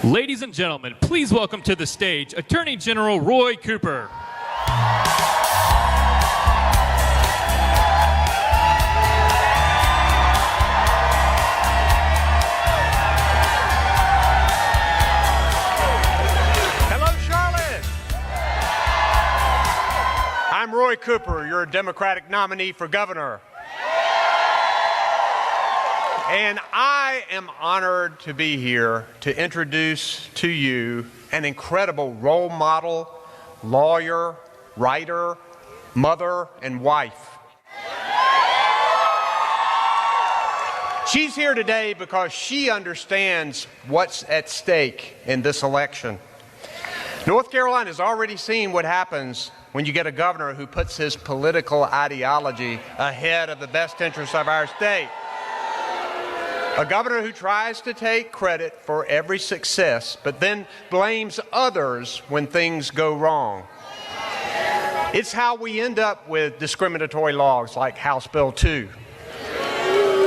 Ladies and gentlemen, please welcome to the stage Attorney General Roy Cooper. Hello, Charlotte. I'm Roy Cooper, your Democratic nominee for governor. And I am honored to be here to introduce to you an incredible role model, lawyer, writer, mother, and wife. She's here today because she understands what's at stake in this election. North Carolina has already seen what happens when you get a governor who puts his political ideology ahead of the best interests of our state. A governor who tries to take credit for every success, but then blames others when things go wrong. It's how we end up with discriminatory laws like House Bill 2.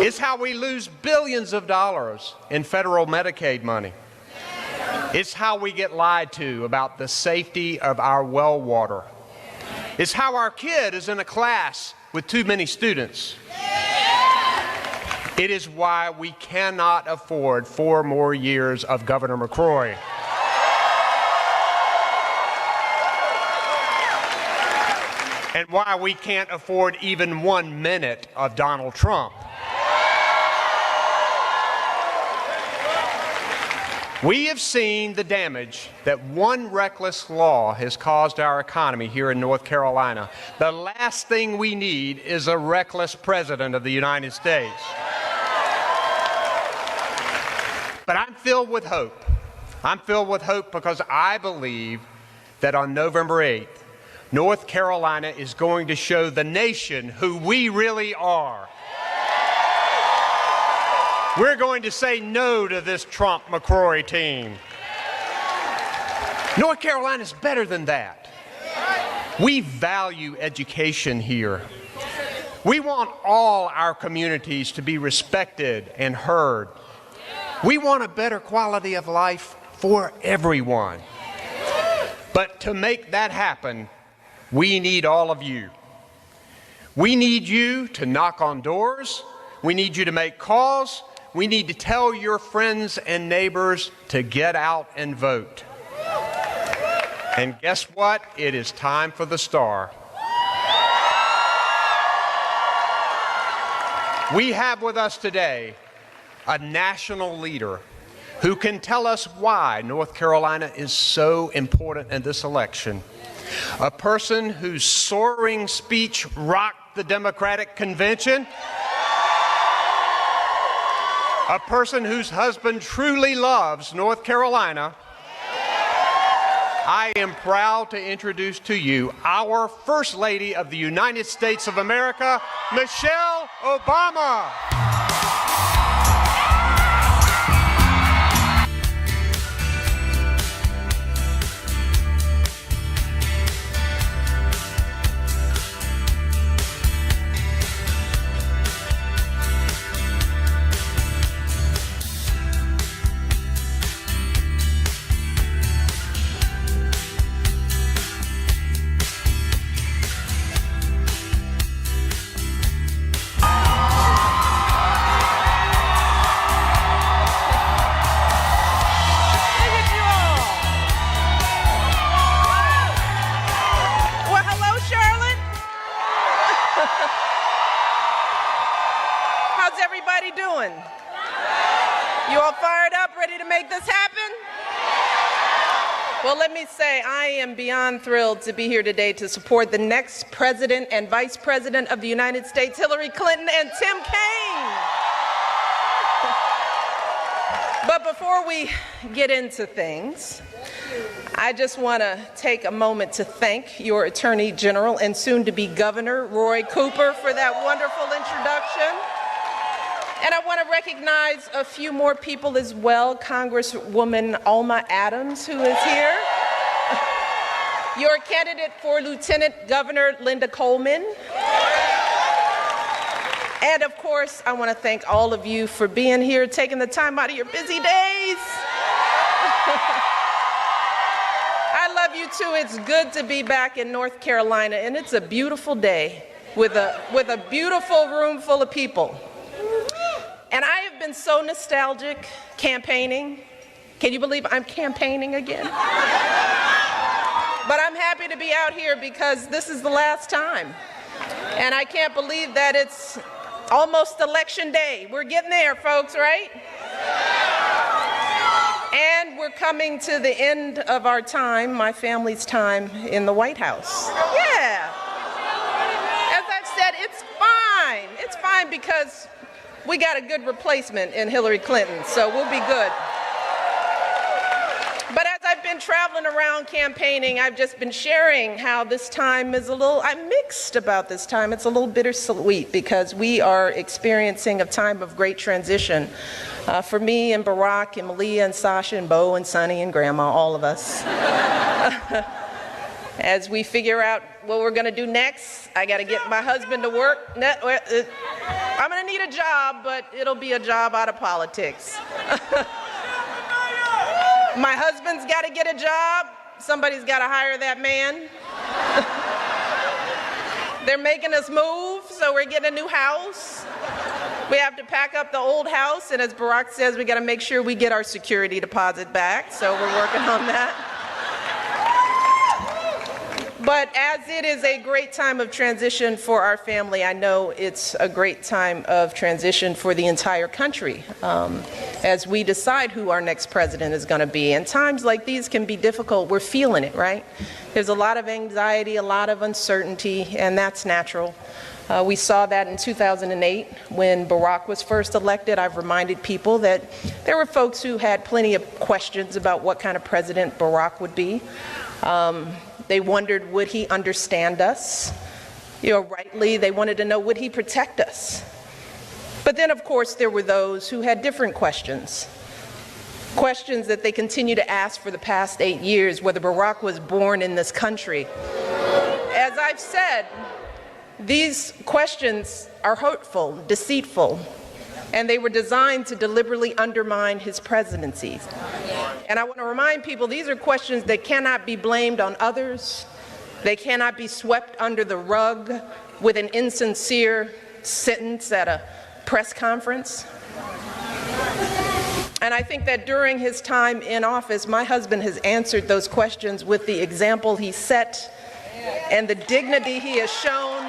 It's how we lose billions of dollars in federal Medicaid money. It's how we get lied to about the safety of our well water. It's how our kid is in a class with too many students. It is why we cannot afford 4 more years of Governor McCrory. And why we can't afford even 1 minute of Donald Trump. We have seen the damage that one reckless law has caused our economy here in North Carolina. The last thing we need is a reckless president of the United States. But I'm filled with hope. I'm filled with hope because I believe that on November 8th, North Carolina is going to show the nation who we really are. We're going to say no to this Trump-McCrory team. North Carolina is better than that. We value education here. We want all our communities to be respected and heard. We want a better quality of life for everyone. But to make that happen, we need all of you. We need you to knock on doors. We need you to make calls. We need to tell your friends and neighbors to get out and vote. And guess what? It is time for the star. We have with us today a national leader who can tell us why North Carolina is so important in this election. A person whose soaring speech rocked the Democratic convention. A person whose husband truly loves North Carolina. I am proud to introduce to you our First Lady of the United States of America, Michelle Obama. How's everybody doing? You all fired up, ready to make this happen? Well, let me say, I am beyond thrilled to be here today to support the next President and Vice President of the United States, Hillary Clinton and Tim Kaine. But before we get into things, I just want to take a moment to thank your Attorney General and soon-to-be Governor, Roy Cooper, for that wonderful introduction. And I want to recognize a few more people as well. Congresswoman Alma Adams, who is here. Your candidate for Lieutenant Governor, Linda Coleman. And of course, I want to thank all of you for being here, taking the time out of your busy days I love you too. It's good to be back in North Carolina, and it's a beautiful day with a beautiful room full of people. And I have been so nostalgic campaigning. Can you believe I'm campaigning again? But I'm happy to be out here because this is the last time. And I can't believe that it's almost election day. We're getting there, folks, right? And we're coming to the end of our time, my family's time in the White House. Yeah. As I've said, it's fine. It's fine because we got a good replacement in Hillary Clinton, so we'll be good. But as I've been traveling around campaigning, I've just been sharing how this time is I'm mixed about this time. It's a little bittersweet because we are experiencing a time of great transition. For me and Barack and Malia and Sasha and Bo and Sonny and Grandma, all of us. As we figure out what we're gonna do next, I gotta get my husband to work. I'm gonna need a job, but it'll be a job out of politics. My husband's gotta get a job. Somebody's gotta hire that man. They're making us move, so we're getting a new house. We have to pack up the old house, and as Barack says, we got to make sure we get our security deposit back, so we're working on that. But as it is a great time of transition for our family, I know it's a great time of transition for the entire country as we decide who our next president is going to be. And times like these can be difficult. We're feeling it, right? There's a lot of anxiety, a lot of uncertainty, and that's natural. We saw that in 2008 when Barack was first elected. I've reminded people that there were folks who had plenty of questions about what kind of president Barack would be. They wondered, would he understand us? Rightly, they wanted to know, would he protect us? But then, of course, there were those who had different questions. Questions that they continue to ask for the past 8 years, whether Barack was born in this country. As I've said, these questions are hurtful, deceitful, and they were designed to deliberately undermine his presidency. And I want to remind people, these are questions that cannot be blamed on others. They cannot be swept under the rug with an insincere sentence at a press conference. And I think that during his time in office, my husband has answered those questions with the example he set and the dignity he has shown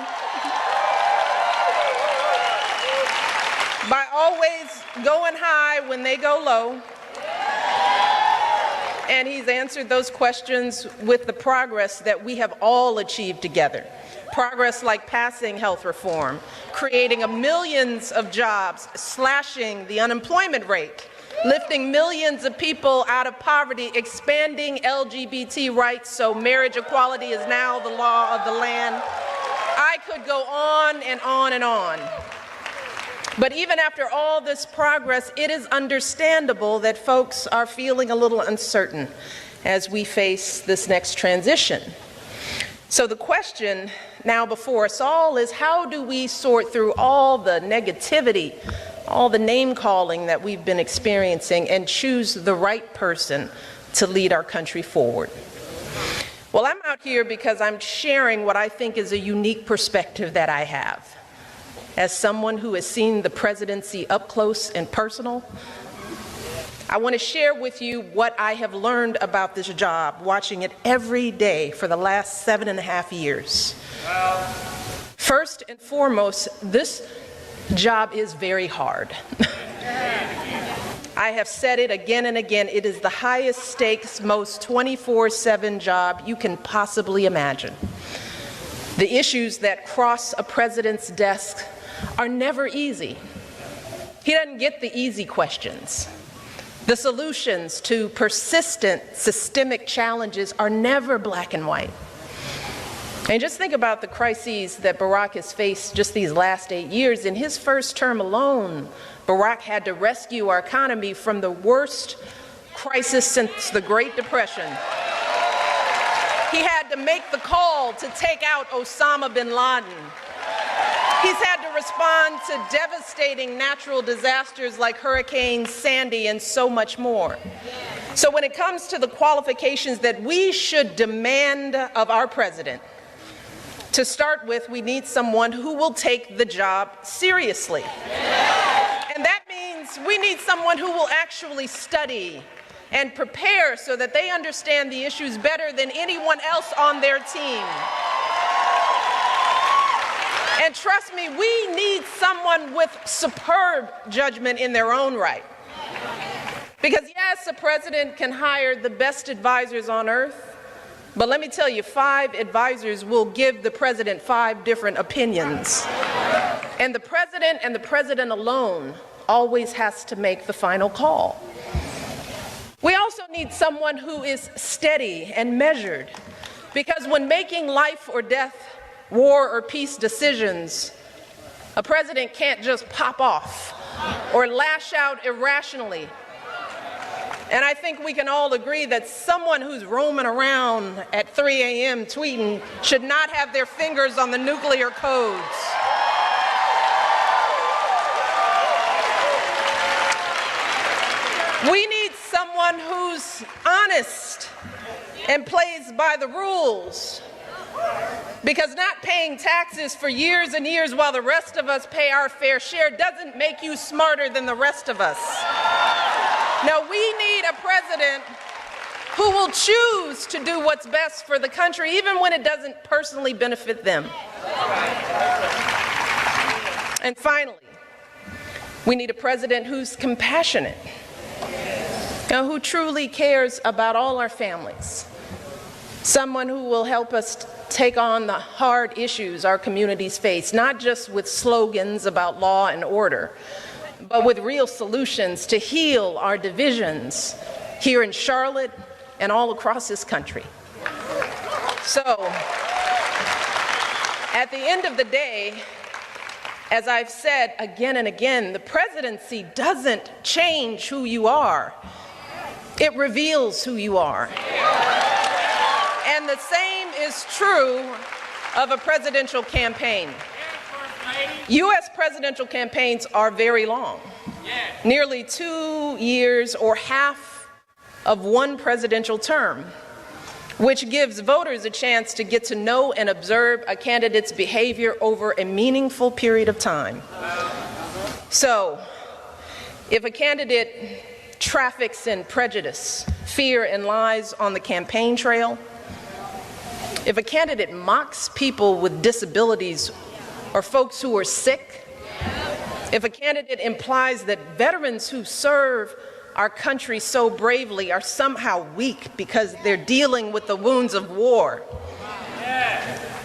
by always going high when they go low. And he's answered those questions with the progress that we have all achieved together. Progress like passing health reform, creating millions of jobs, slashing the unemployment rate, lifting millions of people out of poverty, expanding LGBT rights so marriage equality is now the law of the land. I could go on and on and on. But even after all this progress, it is understandable that folks are feeling a little uncertain as we face this next transition. So the question now before us all is, how do we sort through all the negativity, all the name-calling that we've been experiencing, and choose the right person to lead our country forward? Well, I'm out here because I'm sharing what I think is a unique perspective that I have. As someone who has seen the presidency up close and personal, I want to share with you what I have learned about this job, watching it every day for the last 7.5 years. First and foremost, this job is very hard. I have said it again and again, it is the highest stakes, most 24/7 job you can possibly imagine. The issues that cross a president's desk are never easy. He doesn't get the easy questions. The solutions to persistent systemic challenges are never black and white. And just think about the crises that Barack has faced just these last 8 years. In his first term alone, Barack had to rescue our economy from the worst crisis since the Great Depression. He had to make the call to take out Osama bin Laden. He's had to respond to devastating natural disasters like Hurricane Sandy and so much more. So when it comes to the qualifications that we should demand of our president, to start with, we need someone who will take the job seriously. And that means we need someone who will actually study and prepare so that they understand the issues better than anyone else on their team. And trust me, we need someone with superb judgment in their own right. Because yes, a president can hire the best advisors on earth, but let me tell you, 5 advisors will give the president 5 different opinions. And the president alone always has to make the final call. We also need someone who is steady and measured, because when making life or death, war or peace decisions, a president can't just pop off or lash out irrationally. And I think we can all agree that someone who's roaming around at 3 a.m. tweeting should not have their fingers on the nuclear codes. We need someone who's honest and plays by the rules. Because not paying taxes for years and years while the rest of us pay our fair share doesn't make you smarter than the rest of us. No, we need a president who will choose to do what's best for the country, even when it doesn't personally benefit them. And finally, we need a president who's compassionate, who truly cares about all our families. Someone who will help us take on the hard issues our communities face, not just with slogans about law and order, but with real solutions to heal our divisions here in Charlotte and all across this country. So, at the end of the day, as I've said again and again, the presidency doesn't change who you are. It reveals who you are. And the same is true of a presidential campaign. U.S. presidential campaigns are very long, nearly 2 years or half of one presidential term, which gives voters a chance to get to know and observe a candidate's behavior over a meaningful period of time. So, if a candidate traffics in prejudice, fear, and lies on the campaign trail, if a candidate mocks people with disabilities or folks who are sick, if a candidate implies that veterans who serve our country so bravely are somehow weak because they're dealing with the wounds of war,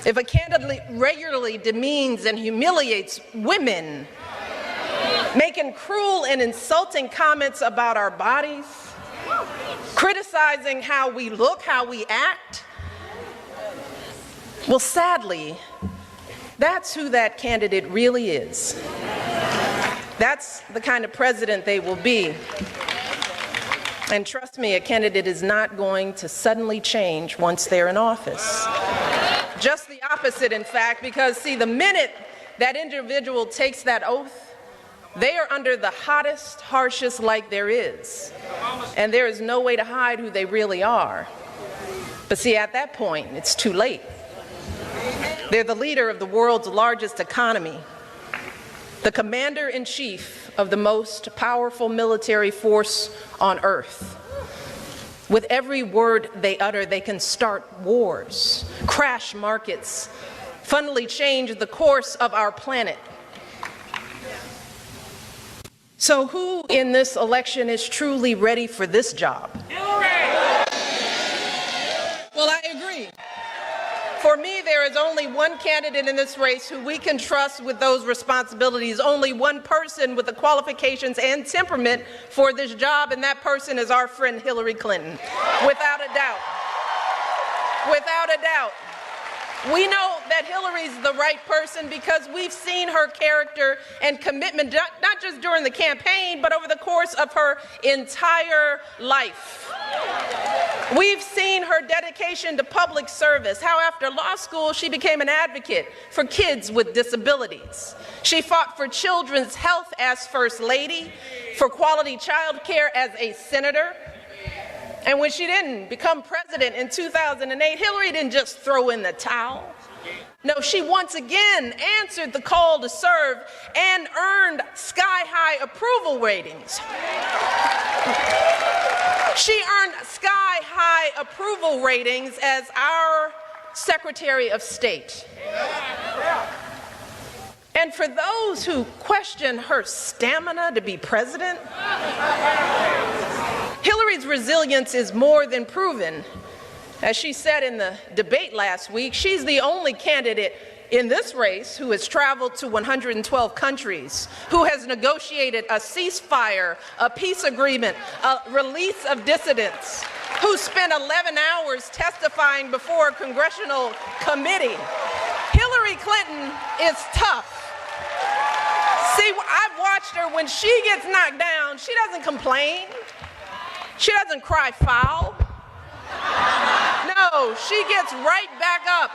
if a candidate regularly demeans and humiliates women, making cruel and insulting comments about our bodies, criticizing how we look, how we act, well, sadly, that's who that candidate really is. That's the kind of president they will be. And trust me, a candidate is not going to suddenly change once they're in office. Just the opposite, in fact, because see, the minute that individual takes that oath, they are under the hottest, harshest light there is. And there is no way to hide who they really are. But see, at that point, it's too late. They're the leader of the world's largest economy, the commander-in-chief of the most powerful military force on earth. With every word they utter, they can start wars, crash markets, fundamentally change the course of our planet. So who in this election is truly ready for this job? Well, I agree. For me, there is only one candidate in this race who we can trust with those responsibilities, only one person with the qualifications and temperament for this job, and that person is our friend Hillary Clinton, without a doubt. Without a doubt. We know that Hillary's the right person because we've seen her character and commitment, not just during the campaign, but over the course of her entire life. We've seen her dedication to public service, how after law school she became an advocate for kids with disabilities. She fought for children's health as First Lady, for quality child care as a senator, And when she didn't become president in 2008, Hillary didn't just throw in the towel. No, she once again answered the call to serve and earned sky-high approval ratings. She earned sky-high approval ratings as our Secretary of State. And for those who question her stamina to be president, Hillary's resilience is more than proven. As she said in the debate last week, she's the only candidate in this race who has traveled to 112 countries, who has negotiated a ceasefire, a peace agreement, a release of dissidents, who spent 11 hours testifying before a congressional committee. Hillary Clinton is tough. See, I've watched her. When she gets knocked down, she doesn't complain. She doesn't cry foul. No, she gets right back up,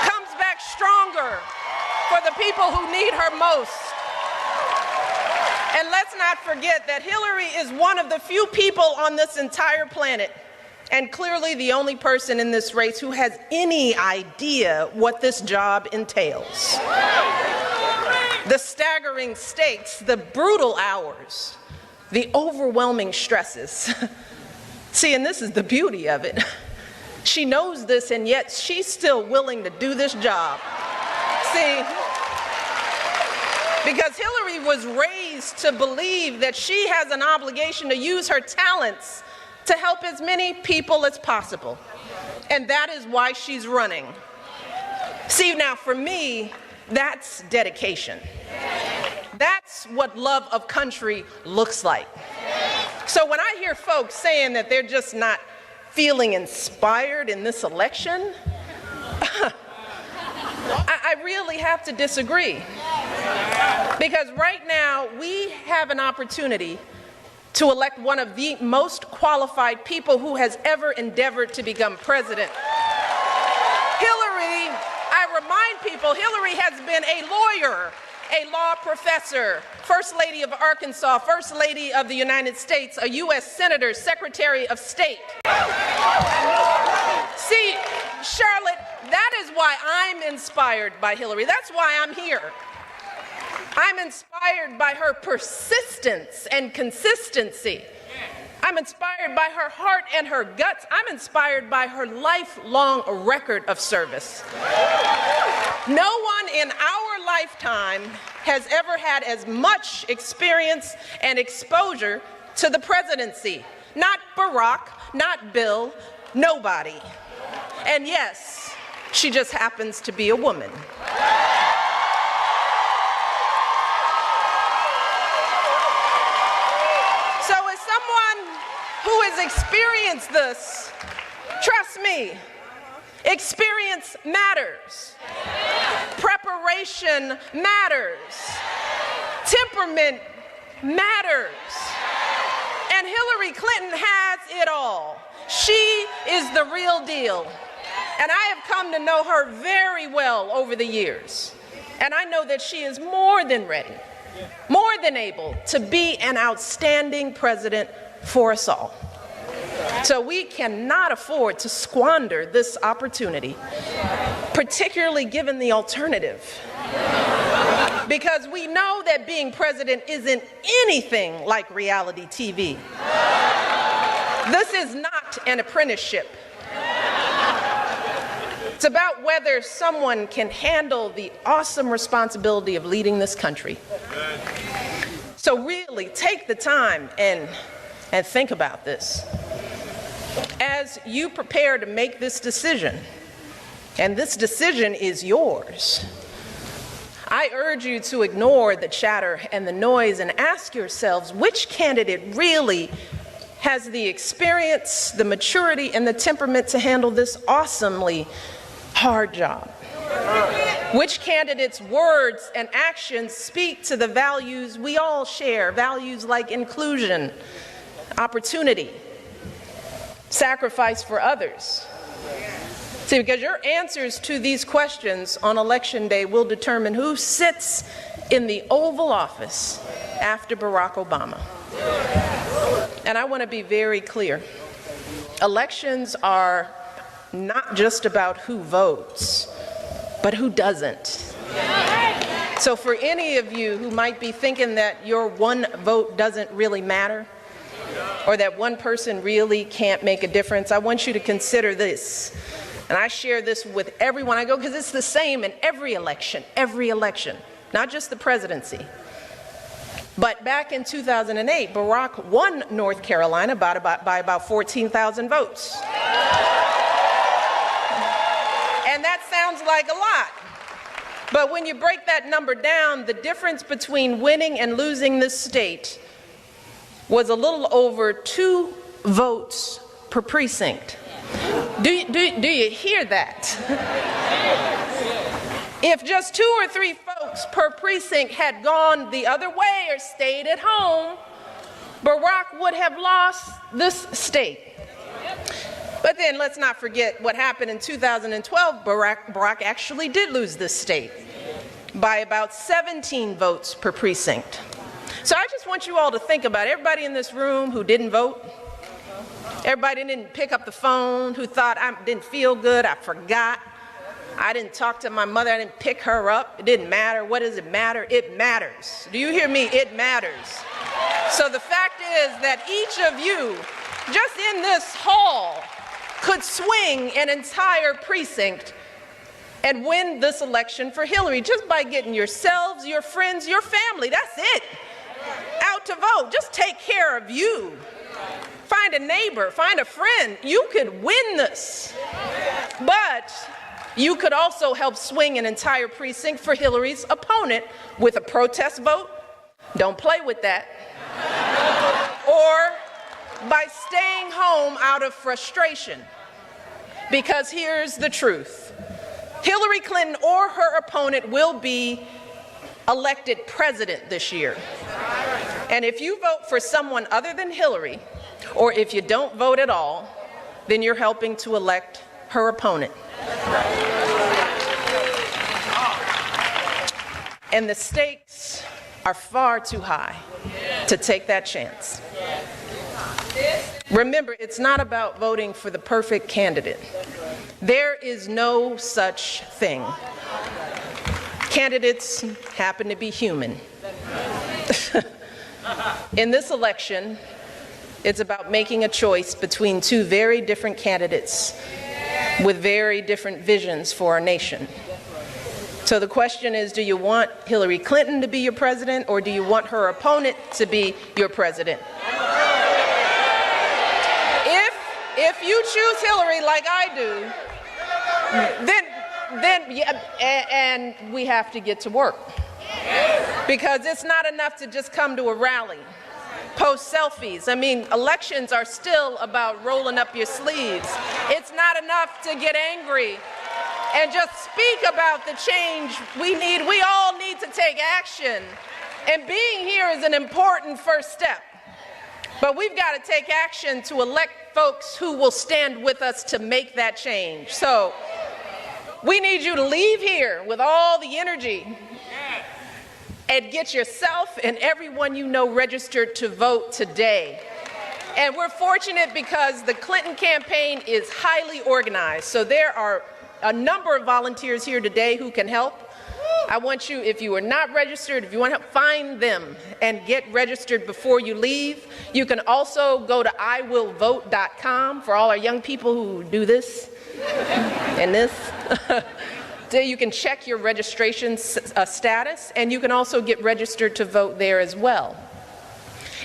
comes back stronger for the people who need her most. And let's not forget that Hillary is one of the few people on this entire planet, and clearly the only person in this race who has any idea what this job entails. The staggering stakes, the brutal hours, the overwhelming stresses. See, and this is the beauty of it. She knows this, and yet she's still willing to do this job. See, because Hillary was raised to believe that she has an obligation to use her talents to help as many people as possible. And that is why she's running. See, now for me, that's dedication. That's what love of country looks like. So when I hear folks saying that they're just not feeling inspired in this election, I really have to disagree. Because right now, we have an opportunity to elect one of the most qualified people who has ever endeavored to become president. Hillary, I remind people, Hillary has been a lawyer, a law professor, First Lady of Arkansas, First Lady of the United States, a U.S. Senator, Secretary of State. See, Charlotte, that is why I'm inspired by Hillary. That's why I'm here. I'm inspired by her persistence and consistency. I'm inspired by her heart and her guts. I'm inspired by her lifelong record of service. No one in our lifetime has ever had as much experience and exposure to the presidency. Not Barack, not Bill, nobody. And yes, she just happens to be a woman. So as someone who has experienced this, trust me, experience matters. Preparation matters. Temperament matters. And Hillary Clinton has it all. She is the real deal. And I have come to know her very well over the years. And I know that she is more than ready, more than able to be an outstanding president for us all. So we cannot afford to squander this opportunity, particularly given the alternative. Because we know that being president isn't anything like reality TV. This is not an apprenticeship. It's about whether someone can handle the awesome responsibility of leading this country. So really take the time and think about this. As you prepare to make this decision, and this decision is yours, I urge you to ignore the chatter and the noise and ask yourselves which candidate really has the experience, the maturity, and the temperament to handle this awesomely hard job. Which candidate's words and actions speak to the values we all share, values like inclusion, opportunity, sacrifice for others. See, because your answers to these questions on Election Day will determine who sits in the Oval Office after Barack Obama. And I want to be very clear. Elections are not just about who votes, but who doesn't. So for any of you who might be thinking that your one vote doesn't really matter, or that one person really can't make a difference, I want you to consider this. And I share this with everyone I go, because it's the same in every election, not just the presidency. But back in 2008, Barack won North Carolina by about 14,000 votes. And that sounds like a lot. But when you break that number down, the difference between winning and losing this state was a little over 2 votes per precinct. Do you hear that? If just 2 or 3 folks per precinct had gone the other way or stayed at home, Barack would have lost this state. But then let's not forget what happened in 2012. Barack actually did lose this state by about 17 votes per precinct. So I just want you all to think about everybody in this room who didn't vote, everybody didn't pick up the phone, who thought I didn't feel good, I forgot, I didn't talk to my mother, I didn't pick her up, it didn't matter. What does it matter? It matters. Do you hear me? It matters. So the fact is that each of you, just in this hall, could swing an entire precinct and win this election for Hillary just by getting yourselves, your friends, your family, that's it, out to vote. Just take care of you. Find a neighbor, find a friend. You could win this. But you could also help swing an entire precinct for Hillary's opponent with a protest vote. Don't play with that. Or by staying home out of frustration. Because here's the truth. Hillary Clinton or her opponent will be elected president this year. And if you vote for someone other than Hillary, or if you don't vote at all, then you're helping to elect her opponent. And the stakes are far too high to take that chance. Remember, it's not about voting for the perfect candidate. There is no such thing. Candidates happen to be human. In this election, it's about making a choice between 2 very different candidates with very different visions for our nation. So the question is, do you want Hillary Clinton to be your president, or do you want her opponent to be your president? If you choose Hillary like I do, then yeah, and we have to get to work. Because it's not enough to just come to a rally, post selfies. I mean, elections are still about rolling up your sleeves. It's not enough to get angry and just speak about the change we need. We all need to take action. And being here is an important first step. But we've got to take action to elect folks who will stand with us to make that change. So we need you to leave here with all the energy and get yourself and everyone you know registered to vote today. And we're fortunate because the Clinton campaign is highly organized. So there are a number of volunteers here today who can help. I want you, if you are not registered, if you want to help, find them and get registered before you leave. You can also go to iwillvote.com for all our young people who do this and this. So you can check your registration status, and you can also get registered to vote there as well.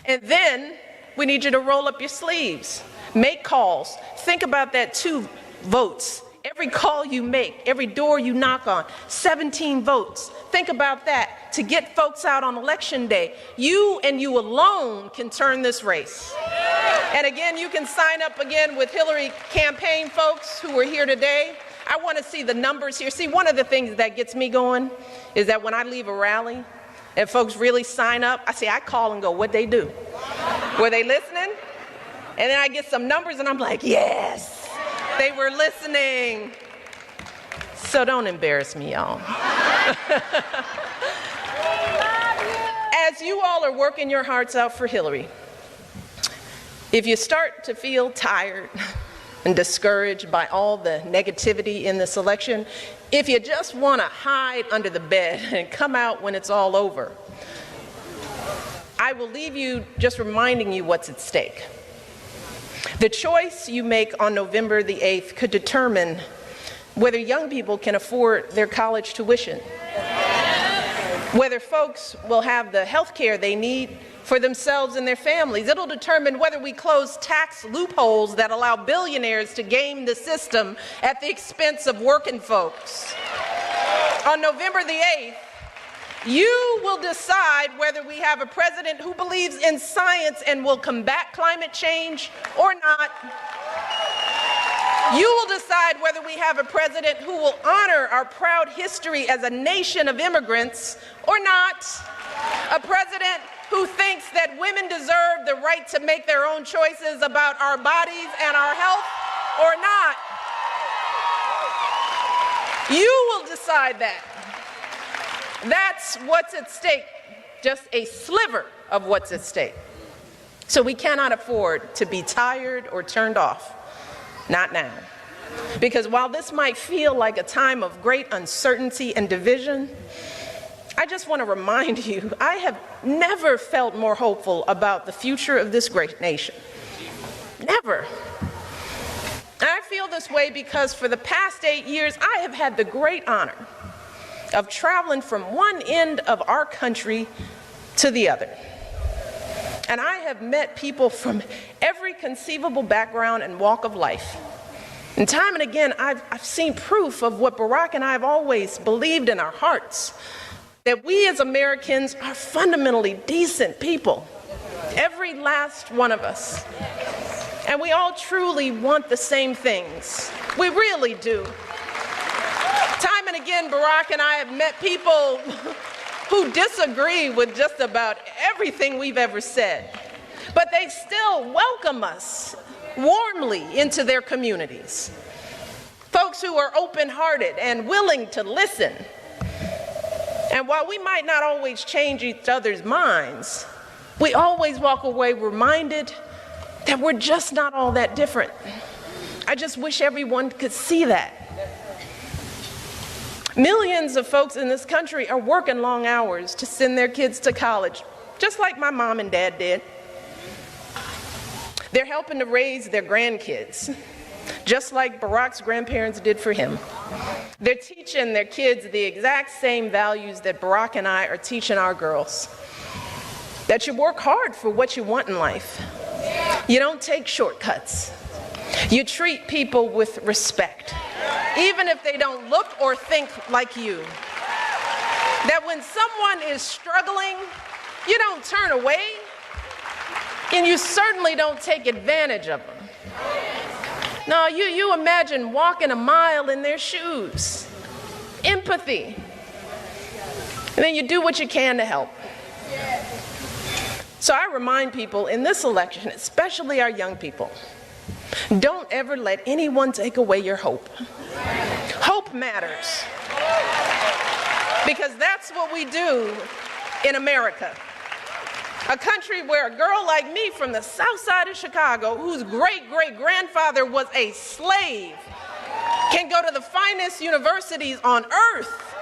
And then we need you to roll up your sleeves, make calls. Think about that 2 votes. Every call you make, every door you knock on, 17 votes. Think about that to get folks out on election day. You and you alone can turn this race. And again, you can sign up again with Hillary campaign folks who are here today. I want to see the numbers here. See, one of the things that gets me going is that when I leave a rally and folks really sign up, I call and go, what'd they do? Were they listening? And then I get some numbers and I'm like, yes. They were listening. So don't embarrass me, y'all. As you all are working your hearts out for Hillary, If you start to feel tired and discouraged by all the negativity in this election, if you just want to hide under the bed and come out when it's all over, I will leave you just reminding you what's at stake. The choice you make on November the 8th could determine whether young people can afford their college tuition, whether folks will have the health care they need for themselves and their families. It'll determine whether we close tax loopholes that allow billionaires to game the system at the expense of working folks. On November the 8th, you will decide whether we have a president who believes in science and will combat climate change or not. You will decide whether we have a president who will honor our proud history as a nation of immigrants or not. A president who thinks that women deserve the right to make their own choices about our bodies and our health or not. You will decide that. That's what's at stake, just a sliver of what's at stake. So we cannot afford to be tired or turned off. Not now. Because while this might feel like a time of great uncertainty and division, I just want to remind you, I have never felt more hopeful about the future of this great nation. Never. And I feel this way because for the past 8 years, I have had the great honor of traveling from one end of our country to the other. And I have met people from every conceivable background and walk of life. And time and again, I've seen proof of what Barack and I have always believed in our hearts, that we as Americans are fundamentally decent people, every last one of us. And we all truly want the same things. We really do. Time and again, Barack and I have met people who disagree with just about everything we've ever said, but they still welcome us warmly into their communities. Folks who are open-hearted and willing to listen. And while we might not always change each other's minds, we always walk away reminded that we're just not all that different. I just wish everyone could see that. Millions of folks in this country are working long hours to send their kids to college, just like my mom and dad did. They're helping to raise their grandkids, just like Barack's grandparents did for him. They're teaching their kids the exact same values that Barack and I are teaching our girls. That you work hard for what you want in life. You don't take shortcuts. You treat people with respect, even if they don't look or think like you. That when someone is struggling, you don't turn away, and you certainly don't take advantage of them. No, you imagine walking a mile in their shoes. Empathy. And then you do what you can to help. So I remind people in this election, especially our young people, don't ever let anyone take away your hope. Hope matters. Because that's what we do in America. A country where a girl like me from the south side of Chicago, whose great-great-grandfather was a slave, can go to the finest universities on earth.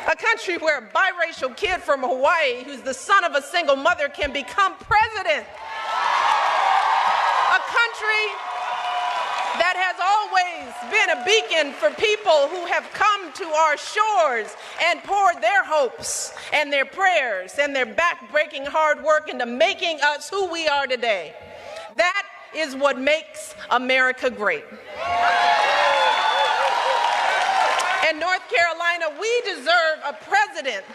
A country where a biracial kid from Hawaii, who's the son of a single mother, can become president. A country that has always been a beacon for people who have come to our shores and poured their hopes and their prayers and their back-breaking hard work into making us who we are today. That is what makes America great. In North Carolina, we deserve a president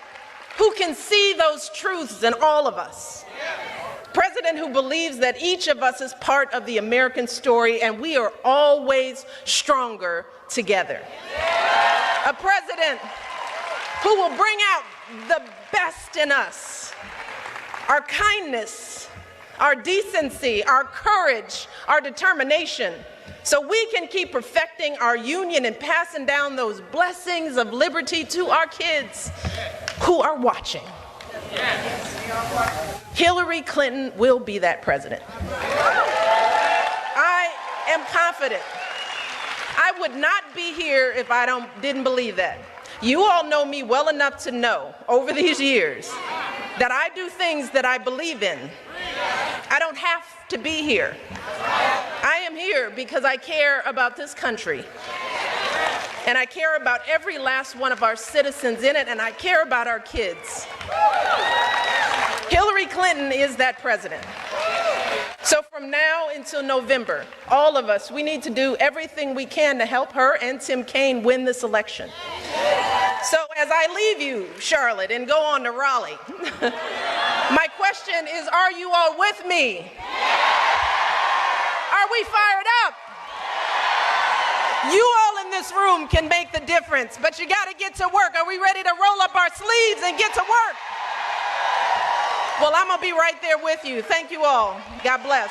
who can see those truths in all of us. President who believes that each of us is part of the American story and we are always stronger together. A president who will bring out the best in us, our kindness, our decency, our courage, our determination, so we can keep perfecting our union and passing down those blessings of liberty to our kids who are watching. Hillary Clinton will be that president. am confident. I would not be here if I didn't believe that. You all know me well enough to know over these years that I do things that I believe in. I don't have to be here. I am here because I care about this country. And I care about every last one of our citizens in it, and I care about our kids. Hillary Clinton is that president. So from now until November, all of us, we need to do everything we can to help her and Tim Kaine win this election. So as I leave you, Charlotte, and go on to Raleigh, my question is, are you all with me? Are we fired up? You all in this room can make the difference, but you got to get to work. Are we ready to roll up our sleeves and get to work? Well, I'm going to be right there with you. Thank you all. God bless.